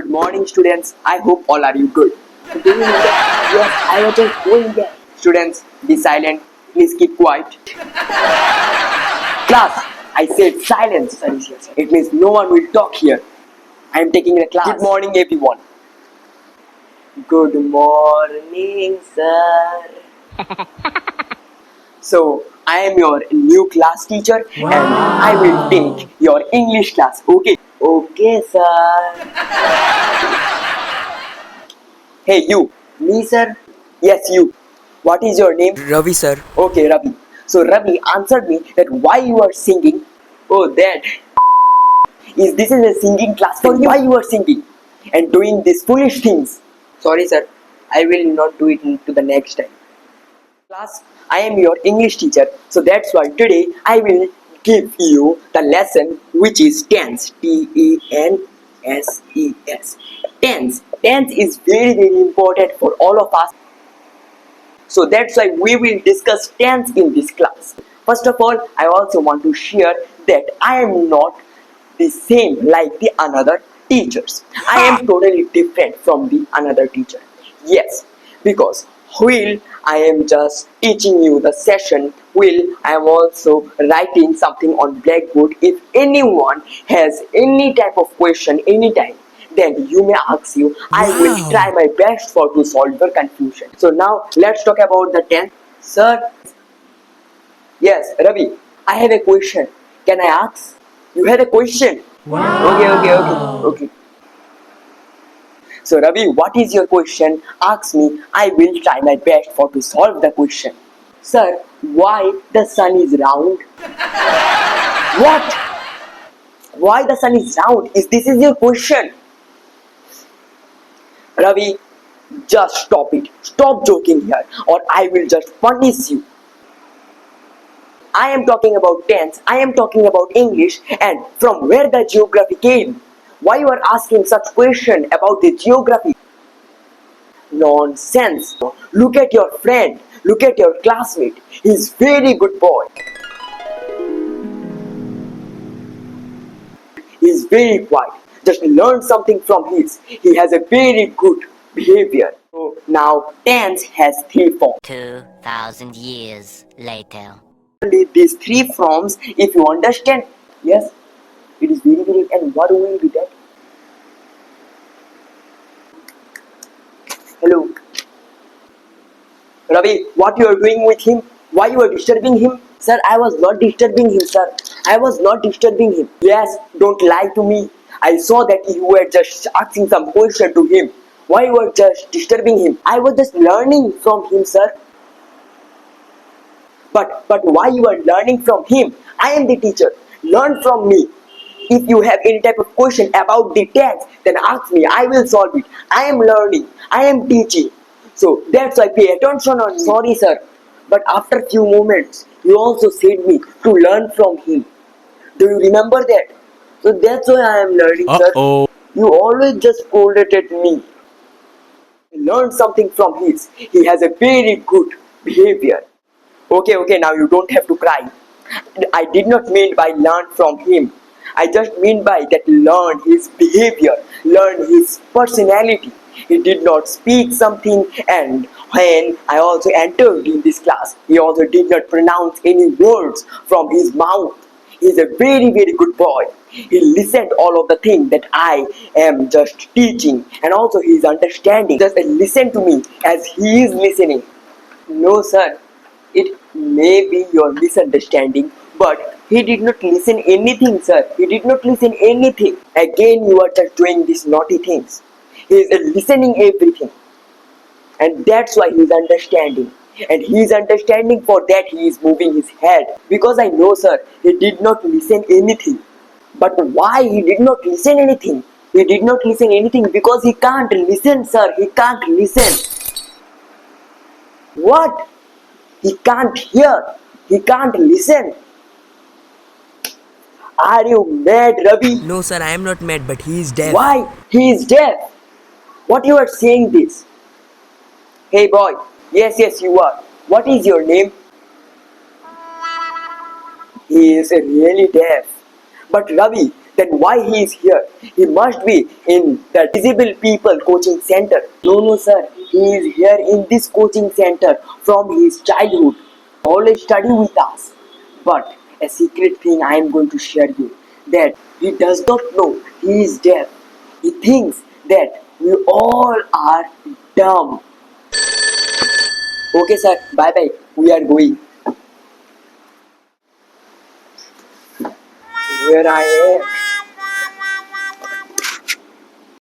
Good morning, students. I hope all are you good. Doing that? Yes, I was just doing that. Students, be silent. Please keep quiet. Class, I said silence. It means no one will talk here. I am taking a class. Good morning, everyone. Good morning, sir. So, I am your new class teacher and I will take your English class. Okay. Okay, sir. Hey, you. Me, sir? Yes, you. What is your name? Ravi sir. Okay, Ravi. So Ravi answered me that why you are singing. Oh, that is this is a singing class for you. Why you are singing and doing these foolish things? Sorry, sir. I will not do it to the next time. Class, I am your English teacher, so that's why today I will give you the lesson which is tense. Tenses. Tense. Tense is very important for all of us. So that's why we will discuss tense in this class. First of all, I also want to share that I am not the same like the another teachers. I am totally different from the another teacher. Yes, because while I am just teaching you the session, while I am also writing something on blackboard. If anyone has any type of question anytime, then you may ask you. I will try my best for to solve your confusion. So now let's talk about the tense. Sir, yes, Ravi, I have a question. Can I ask? You had a question. Okay. So Ravi, what is your question? Ask me. I will try my best for to solve the question. Sir, why the sun is round? What? Why the sun is round? This is your question? Ravi, just stop it. Stop joking here or I will just punish you. I am talking about tense, I am talking about English and from where the geography came. Why you are asking such question about the geography? Nonsense. Look at your friend, look at your classmate. He's very good boy. He's very quiet. Just learn something from his. He has a very good behavior. So now tense has three forms. 2,000 years later. Only these three forms, if you understand, yes, it is very and what will be that? Hello. Ravi, what you are doing with him? Why you are disturbing him? Sir, I was not disturbing him, sir. I was not disturbing him. Yes, don't lie to me. I saw that you were just asking some question to him. Why you were just disturbing him? I was just learning from him, sir. But why you are learning from him? I am the teacher. Learn from me. If you have any type of question about the tense, then ask me. I will solve it. I am learning. I am teaching. So that's why pay attention on me. Sorry, sir. But after few moments, you also said me to learn from him. Do you remember that? So that's why I am learning, sir. You always just scolded at me. Learn something from his. He has a very good behavior. Okay, now you don't have to cry. I did not mean by learn from him. I just mean by that learn his behavior, learn his personality. He did not speak something and when I also entered in this class, he also did not pronounce any words from his mouth. He is a very good boy. He listened all of the things that I am just teaching and also he is understanding. Just listen to me as he is listening. No sir, it may be your misunderstanding, but he did not listen anything, sir. He did not listen anything. Again, you are just doing these naughty things. He is listening everything, and that's why he is understanding. And he is understanding for that he is moving his head. Because I know, sir, he did not listen anything. But why he did not listen anything? He did not listen anything because he can't listen, sir. He can't listen. What? He can't hear. He can't listen. Are you mad, Ravi? No sir, I am not mad, but he is deaf. Why? He is deaf. What you are saying this? Hey boy. Yes, you are. What is your name? He is really deaf. But Ravi, Then why he is here? He must be in the disabled people coaching center. No, no, sir. He is here in this coaching center from his childhood. Always study with us. But a secret thing I am going to share you that he does not know he is deaf. He thinks that we all are dumb. Okay, sir. Bye bye. We are going. Where I am.